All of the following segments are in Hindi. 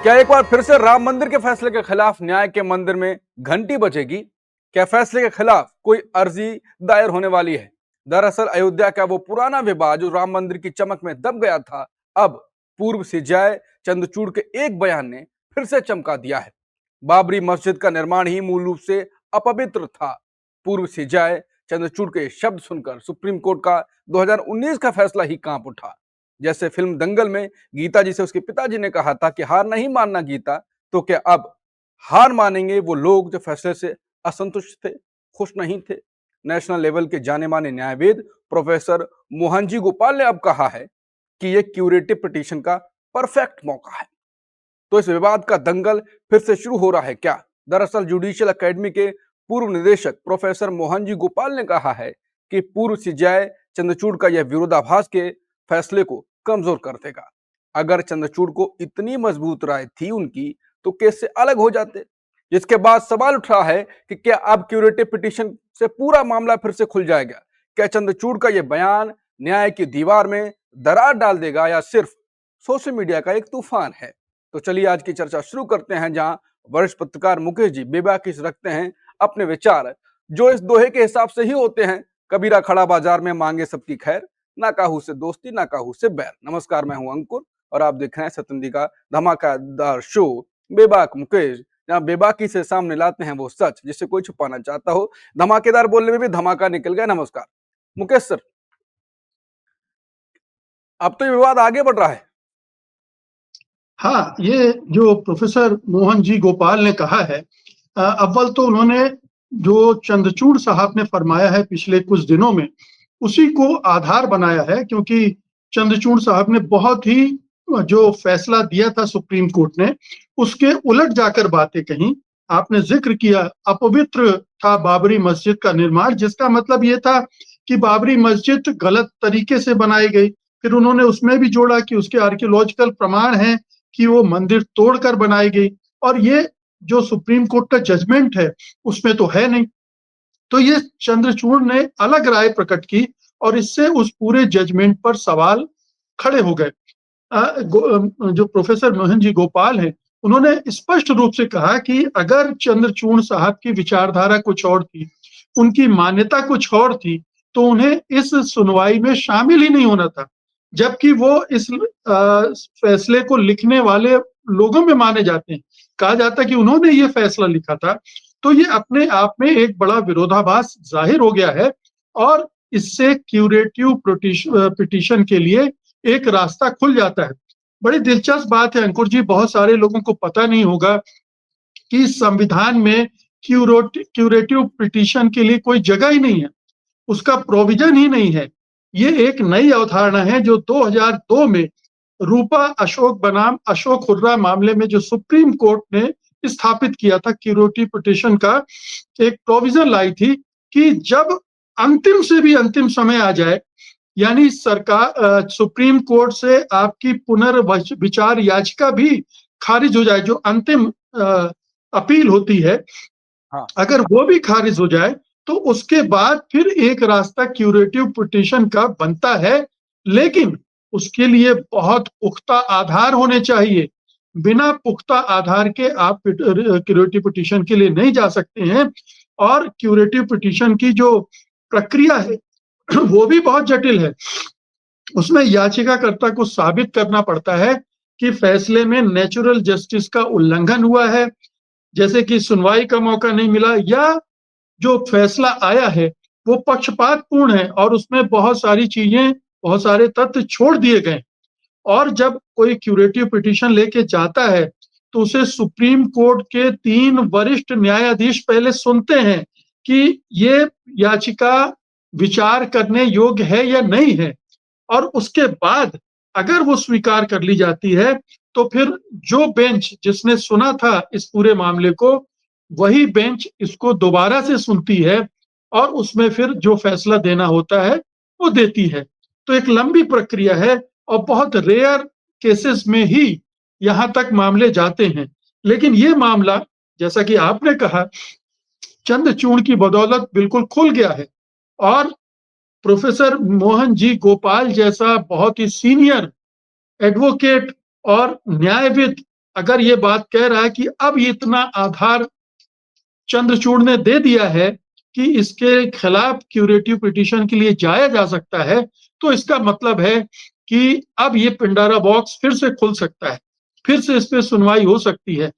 क्या एक बार फिर से राम मंदिर के फैसले के खिलाफ न्याय के मंदिर में घंटी बजेगी? क्या फैसले के खिलाफ कोई अर्जी दायर होने वाली है? दरअसल अयोध्या का वो पुराना विवाद जो राम मंदिर की चमक में दब गया था, अब पूर्व सीजेआई चंद्रचूड़ के एक बयान ने फिर से चमका दिया है। बाबरी मस्जिद का निर्माण ही मूल रूप से अपवित्र था। पूर्व सीजेआई चंद्रचूड़ के शब्द सुनकर सुप्रीम कोर्ट का 2019 का फैसला ही कांप उठा। जैसे फिल्म दंगल में गीता जी से उसके पिताजी ने कहा था कि हार नहीं मानना गीता, तो क्या अब हार मानेंगे वो लोग जो फैसले से असंतुष्ट थे, खुश नहीं थे? नेशनल लेवल के जाने माने न्यायविद प्रोफेसर मोहन जी गोपाल ने अब कहा है कि ये क्यूरेटिव पिटीशन का परफेक्ट मौका है। तो इस विवाद का दंगल फिर से शुरू हो रहा है क्या? दरअसल जुडिशियल एकेडमी के पूर्व निदेशक प्रोफेसर मोहन जी गोपाल ने कहा है कि पूर्व सीजेआई चंद्रचूड़ का यह विरोधाभास के फैसले को कमजोर कर देगा। अगर चंद्रचूड़ को इतनी मजबूत राय थी उनकी, तो केस से अलग हो जाते। जिसके बाद सवाल उठ रहा है कि क्या अब क्यूरेटिव पिटीशन से पूरा मामला फिर से खुल जाएगा? क्या चंद्रचूड़ का यह बयान न्याय की दीवार में दरार डाल देगा या सिर्फ सोशल मीडिया का एक तूफान है? तो चलिए आज की चर्चा शुरू करते हैं, जहां वरिष्ठ पत्रकार मुकेश जी बेबाकी से रखते हैं अपने विचार, जो इस दोहे के हिसाब से ही होते हैं, कबीरा खड़ा बाजार में मांगे सबकी खैर, ना काहू से दोस्ती ना काहू से बैर। नमस्कार, मैं हूं अंकुर और आप देख रहे हैं सतंदी का धमाकेदार शो बेबाक मुकेश, जहां बेबाकी से सामने लाते हैं वो सच जिसे कोई छुपाना चाहता हो। धमाकेदार बोलने में भी धमाका निकल गया। नमस्कार मुकेश सर, अब तो ये विवाद आगे बढ़ रहा है। हाँ, ये जो प्रोफेसर मोहन जी गोपाल ने कहा है, अव्वल तो उन्होंने जो चंद्रचूड़ साहब ने फरमाया है पिछले कुछ दिनों में, उसी को आधार बनाया है, क्योंकि चंद्रचूड़ साहब ने बहुत ही जो फैसला दिया था सुप्रीम कोर्ट ने, उसके उलट जाकर बातें कही। आपने जिक्र किया, अपवित्र था बाबरी मस्जिद का निर्माण, जिसका मतलब ये था कि बाबरी मस्जिद गलत तरीके से बनाई गई। फिर उन्होंने उसमें भी जोड़ा कि उसके आर्कियोलॉजिकल प्रमाण हैं कि वो मंदिर तोड़कर बनाई गई, और ये जो सुप्रीम कोर्ट का जजमेंट है उसमें तो है नहीं। तो ये चंद्रचूड़ ने अलग राय प्रकट की और इससे उस पूरे जजमेंट पर सवाल खड़े हो गए। जो प्रोफेसर मोहन जी गोपाल हैं, उन्होंने स्पष्ट रूप से कहा कि अगर चंद्रचूड़ साहब की विचारधारा कुछ और थी, उनकी मान्यता कुछ और थी, तो उन्हें इस सुनवाई में शामिल ही नहीं होना था। जबकि वो इस फैसले को लिखने वाले लोगों में माने जाते हैं। कहा जाता है कि उन्होंने ये फैसला लिखा था। तो ये अपने आप में एक बड़ा विरोधाभास ज़ाहिर हो गया है, और इससे क्यूरेटिव पिटीशन के लिए एक रास्ता खुल जाता है। बड़ी दिलचस्प बात है अंकुर जी, बहुत सारे लोगों को पता नहीं होगा कि संविधान में क्यूरेटिव पिटीशन के लिए कोई जगह ही नहीं है, उसका प्रोविजन ही नहीं है। ये एक नई अवधारणा है जो 2002 में रूपा अशोक बनाम अशोक हुर्रा मामले में जो सुप्रीम कोर्ट ने स्थापित किया था, क्यूरेटिव पिटीशन का एक प्रोविजन लाई थी कि जब अंतिम से भी अंतिम समय आ जाए, यानी सरकार सुप्रीम कोर्ट से आपकी पुनर्विचार याचिका भी खारिज हो जाए, जो अंतिम अपील होती है, हाँ, अगर वो भी खारिज हो जाए, तो उसके बाद फिर एक रास्ता क्यूरेटिव पिटीशन का बनता है। लेकिन उसके लिए बहुत पुख्ता आधार होने चाहिए। बिना पुख्ता आधार के आप क्यूरेटिव पिटीशन के लिए नहीं जा सकते हैं। और क्यूरेटिव पिटीशन की जो प्रक्रिया है वो भी बहुत जटिल है। उसमें याचिकाकर्ता को साबित करना पड़ता है कि फैसले में नेचुरल जस्टिस का उल्लंघन हुआ है, जैसे कि सुनवाई का मौका नहीं मिला, या जो फैसला आया है वो पक्षपातपूर्ण है और उसमें बहुत सारी चीजें, बहुत सारे तथ्य छोड़ दिए गए। और जब कोई क्यूरेटिव पिटीशन लेके जाता है, तो उसे सुप्रीम कोर्ट के 3 वरिष्ठ न्यायाधीश पहले सुनते हैं कि ये याचिका विचार करने योग्य है या नहीं है। और उसके बाद अगर वो स्वीकार कर ली जाती है, तो फिर जो बेंच जिसने सुना था इस पूरे मामले को, वही बेंच इसको दोबारा से सुनती है और उसमें फिर जो फैसला देना होता है वो देती है। तो एक लंबी प्रक्रिया है और बहुत रेयर केसेस में ही यहाँ तक मामले जाते हैं। लेकिन ये मामला, जैसा कि आपने कहा, चंद्रचूड़ की बदौलत बिल्कुल खुल गया है। और प्रोफेसर मोहन जी गोपाल जैसा बहुत ही सीनियर एडवोकेट और न्यायविद अगर ये बात कह रहा है कि अब ये इतना आधार चंद्रचूड़ ने दे दिया है कि इसके खिलाफ क्यूरेटिव पिटीशन के लिए जाया जा सकता है, तो इसका मतलब है कि अब ये पिंडोरा बॉक्स फिर से खुल सकता है, फिर से इस पे सुनवाई हो सकती है।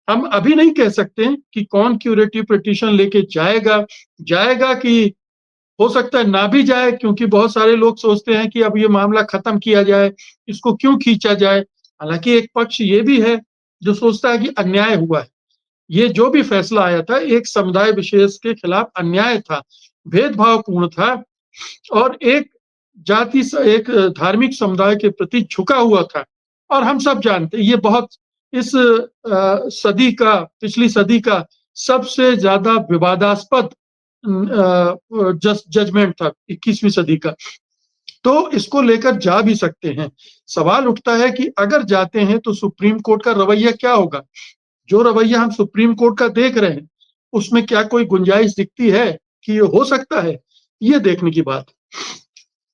हम अभी नहीं कह सकते कि कौन क्यूरेटिव पिटीशन लेके जाएगा, जाएगा कि हो सकता है ना भी जाए, क्योंकि बहुत सारे लोग सोचते हैं कि अब ये मामला खत्म किया जाए, इसको क्यों खींचा जाए। हालांकि एक पक्ष ये भी है जो सोचता है कि अन्याय हुआ है। ये जो भी फैसला आया था एक समुदाय विशेष के खिलाफ अन्याय था, भेदभावपूर्ण था और एक एक धार्मिक समुदाय के प्रति झुका हुआ था। और हम सब जानते हैं ये बहुत इस सदी का, पिछली सदी का सबसे ज्यादा विवादास्पद जजमेंट था 21वीं सदी का। तो इसको लेकर जा भी सकते हैं। सवाल उठता है कि अगर जाते हैं तो सुप्रीम कोर्ट का रवैया क्या होगा। जो रवैया हम सुप्रीम कोर्ट का देख रहे हैं उसमें क्या कोई गुंजाइश दिखती है कि ये हो सकता है, ये देखने की बात।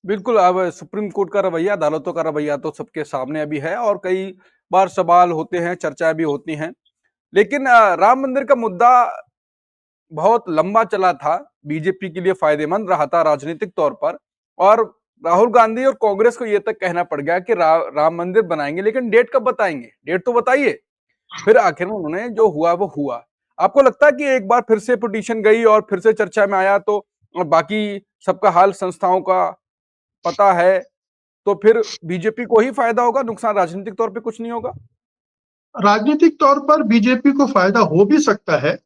बिल्कुल, अब सुप्रीम कोर्ट का रवैया, अदालतों का रवैया तो सबके सामने अभी है और कई बार सवाल होते हैं, चर्चाएं भी होती हैं। लेकिन राम मंदिर का मुद्दा बहुत लंबा चला था, बीजेपी के लिए फायदेमंद रहा था राजनीतिक तौर पर, और राहुल गांधी और कांग्रेस को यह तक कहना पड़ गया कि राम मंदिर बनाएंगे, लेकिन डेट कब बताएंगे, डेट तो बताइए। फिर आखिर में उन्होंने जो हुआ वो हुआ। आपको लगता है कि एक बार फिर से पिटीशन गई और फिर से चर्चा में आया तो बाकी सबका हाल संस्थाओं का पता है, तो फिर बीजेपी को ही फायदा होगा, नुकसान राजनीतिक तौर पे कुछ नहीं होगा? राजनीतिक तौर पर बीजेपी को फायदा हो भी सकता है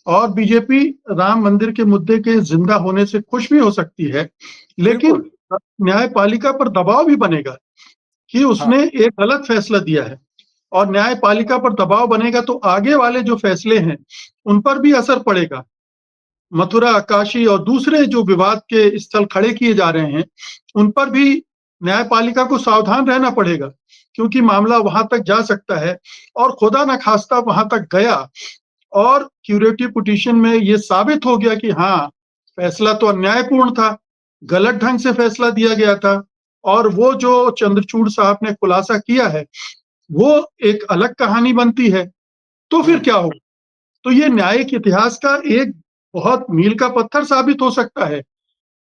और बीजेपी राम मंदिर के मुद्दे के जिंदा होने से खुश भी हो सकती है, लेकिन बिल्कुल। न्यायपालिका पर दबाव भी बनेगा कि हाँ। उसने एक गलत फैसला दिया है। और न्यायपालिका पर दबाव बनेगा तो आगे वाले जो फैसले हैं उन पर भी असर पड़ेगा। मथुरा, काशी और दूसरे जो विवाद के स्थल खड़े किए जा रहे हैं उन पर भी न्यायपालिका को सावधान रहना पड़ेगा, क्योंकि मामला वहां तक जा सकता है। और खुदा न खास्ता वहां तक गया और क्यूरेटिव पिटीशन में ये साबित हो गया कि हाँ, फैसला तो अन्यायपूर्ण था, गलत ढंग से फैसला दिया गया था और वो जो चंद्रचूड़ साहब ने खुलासा किया है वो एक अलग कहानी बनती है, तो फिर हम्म। क्या होगा। तो ये न्यायिक इतिहास का एक बहुत मील का पत्थर साबित हो सकता है।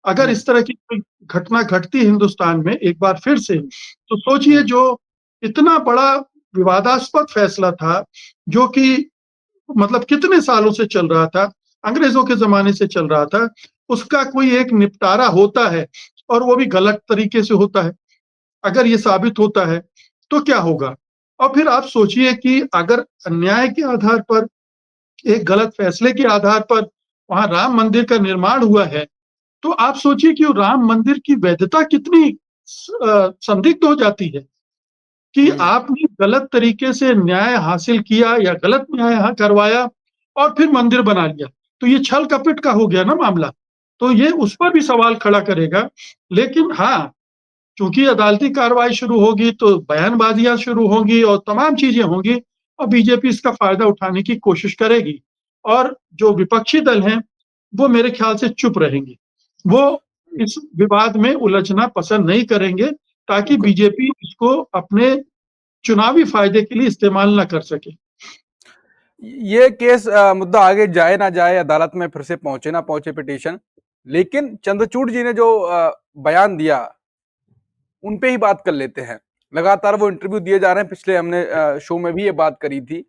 अगर हम्म। इस तरह की कोई घटना घटती है हिंदुस्तान में एक बार फिर से, तो सोचिए हम्म। जो इतना बड़ा विवादास्पद फैसला था, जो कि मतलब कितने सालों से चल रहा था, अंग्रेजों के ज़माने से चल रहा था, उसका कोई एक निपटारा होता है और वो भी गलत तरीके से होता है। अगर ये साबित होता है, तो क्या होगा? और फिर आप सोचिए कि अगर अन्याय के आधार पर, एक गलत फैसले के आधार पर वहाँ राम मंदिर का निर्माण हुआ है, तो आप सोचिए कि वो राम मंदिर की वैधता कितनी संदिग्ध हो जाती है कि हम्म। आपने गलत तरीके से न्याय हासिल किया या गलत न्याय करवाया और फिर मंदिर बना लिया, तो ये छल कपट का हो गया ना मामला। तो ये उस पर भी सवाल खड़ा करेगा। लेकिन हाँ, चूंकि अदालती कार्रवाई शुरू होगी तो बयानबाजियां शुरू होंगी और तमाम चीजें होंगी और बीजेपी इसका फायदा उठाने की कोशिश करेगी। और जो विपक्षी दल हैं वो मेरे ख्याल से चुप रहेंगे, वो इस विवाद में उलझना पसंद नहीं करेंगे ताकि बिल्कुल। बीजेपी इसको अपने चुनावी फायदे के लिए इस्तेमाल ना कर सके। ये केस मुद्दा आगे जाए ना जाए, अदालत में फिर से पहुंचे ना पहुंचे पिटीशन, लेकिन चंद्रचूड़ जी ने जो बयान दिया उन पे ही बात कर लेते हैं। लगातार वो इंटरव्यू दिए जा रहे हैं, पिछले हमने शो में भी ये बात करी थी,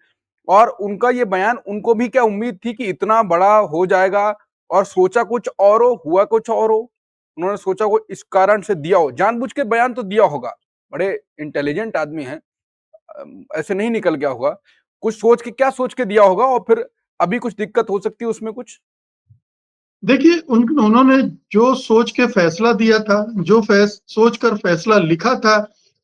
और उनका ये बयान, उनको भी क्या उम्मीद थी कि इतना बड़ा हो जाएगा, और सोचा कुछ और हो, हुआ कुछ और हो। उन्होंने सोचा वो इस कारण से दिया हो, जानबूझ के बयान तो दिया होगा, बड़े इंटेलिजेंट आदमी हैं, ऐसे नहीं निकल गया होगा। कुछ सोच के, क्या सोच के दिया होगा, और फिर अभी कुछ दिक्कत हो सकती है उसमें कुछ? देखिए उन्होंने जो सोच के फैसला दिया था, जो सोच कर फैसला लिखा था,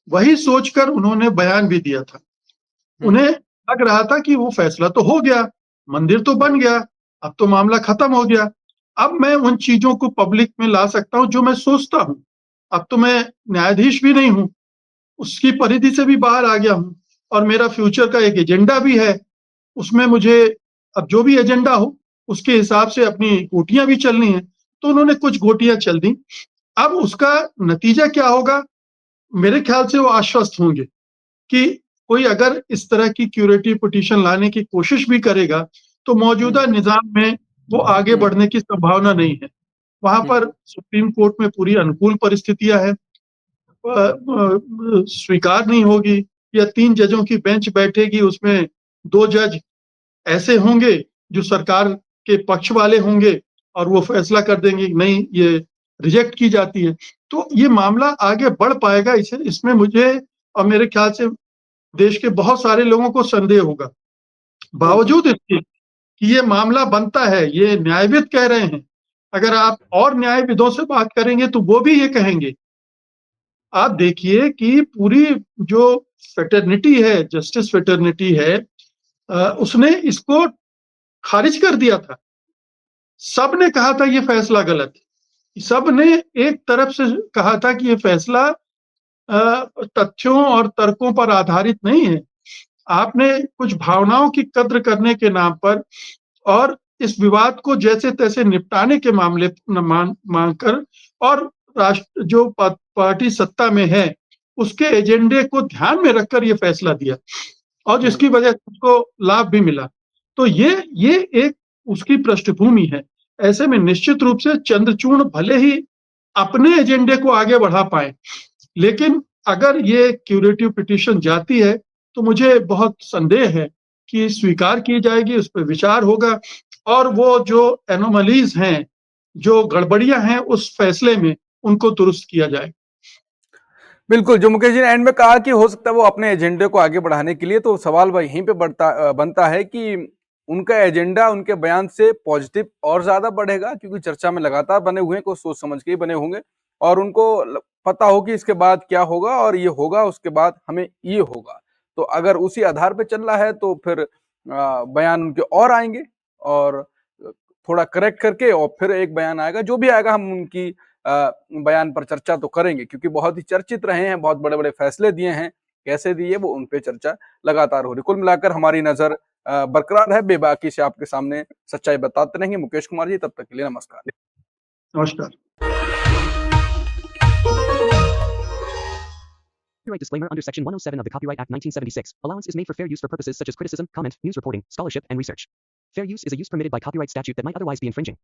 वही सोचकर उन्होंने बयान भी दिया था। हम्म। उन्हें लग रहा था कि वो फैसला तो हो गया, मंदिर तो बन गया, अब तो मामला खत्म हो गया। अब मैं उन चीजों को पब्लिक में ला सकता हूँ जो मैं सोचता हूँ। अब तो मैं न्यायाधीश भी नहीं हूँ, उसकी परिधि से भी बाहर आ गया हूँ और मेरा फ्यूचर का एक एजेंडा भी है। उसमें मुझे अब जो भी एजेंडा हो उसके हिसाब से अपनी गोटियां भी चलनी है। तो उन्होंने कुछ गोटियां चल दी। अब उसका नतीजा क्या होगा? मेरे ख्याल से वो आश्वस्त होंगे कि कोई अगर इस तरह की क्यूरेटिव पिटीशन लाने की कोशिश भी करेगा, तो मौजूदा निज़ाम में वो आगे हम्म, बढ़ने की संभावना नहीं है। वहाँ हम्म, पर सुप्रीम कोर्ट में पूरी अनुकूल परिस्थितियाँ हैं। स्वीकार नहीं होगी या 3 जजों की बेंच बैठेगी, उसमें 2 जज ऐसे होंगे जो सरकार के पक्ष वाले होंगे और वो फैसला कर देंगे कि नहीं, ये रिजेक्ट की जाती है। तो ये मामला आगे बढ़ पाएगा, इसे इसमें मुझे और मेरे ख्याल से देश के बहुत सारे लोगों को संदेह होगा। बिल्कुल। बावजूद इसके कि ये मामला बनता है, ये न्यायविद कह रहे हैं। अगर आप और न्यायविदों से बात करेंगे तो वो भी ये कहेंगे। आप देखिए कि पूरी जो फ्रेटर्निटी है, जस्टिस फ्रेटर्निटी है, उसने इसको खारिज कर दिया था। सबने कहा था ये फैसला गलत है। सबने एक तरफ से कहा था कि ये फैसला तथ्यों और तर्कों पर आधारित नहीं है। आपने कुछ भावनाओं की कद्र करने के नाम पर और इस विवाद को जैसे-तैसे निपटाने के मामले मानकर और राष्ट्र जो पार्टी सत्ता में है, उसके एजेंडे को ध्यान में रखकर ये फैसला दिया और हम्म, जिसकी वजह से उसको लाभ भी मिला। तो ये एक उसकी पृष्ठभूमि है। ऐसे में निश्चित रूप से चंद्रचूड़ भले ही अपने एजेंडे को आगे बढ़ा पाएँ, लेकिन अगर ये क्यूरेटिव पिटीशन जाती है, तो मुझे बहुत संदेह है कि स्वीकार की जाएगी, उस पे विचार होगा और वो जो एनोमलीज़ हैं, जो गड़बड़ियाँ हैं उस फैसले में, उनको दुरुस्त किया जाए। बिल्कुल, जो मुकेश जी ने एंड में कहा कि हो सकता है वो अपने एजेंडे को आगे बढ़ाने के लिए, तो सवाल वह यहीं पे बनता है कि उनका एजेंडा उनके बयान से पॉजिटिव और ज़्यादा बढ़ेगा, क्योंकि चर्चा में लगातार बने हुए हैं, कुछ सोच समझ के ही बने होंगे और उनको पता हो कि इसके बाद क्या होगा और ये होगा, उसके बाद हमें ये होगा। तो अगर उसी आधार पे चल रहा है तो फिर बयान उनके और आएँगे और थोड़ा करेक्ट करके और फिर एक बयान आएगा, जो भी आएगा हम उनकी बयान पर चर्चा तो करेंगे, क्योंकि बहुत ही चर्चित रहे हैं, बहुत बड़े-बड़े फैसले दिए हैं, कैसे दिए वो उन पे चर्चा लगातार हो रही है। कुल मिलाकर हमारी नज़र बरकरार है, बेबाकी से आपके सामने सच्चाई बताते रहेंगे। मुकेश कुमार जी, तब तक के लिए नमस्कार। नमस्कार। Copyright disclaimer under Section 107 of the Copyright Act 1976. Allowance is made for fair use for purposes such as criticism, comment, news reporting, scholarship, and research. Fair use is a use permitted by copyright statute that might otherwise be infringing.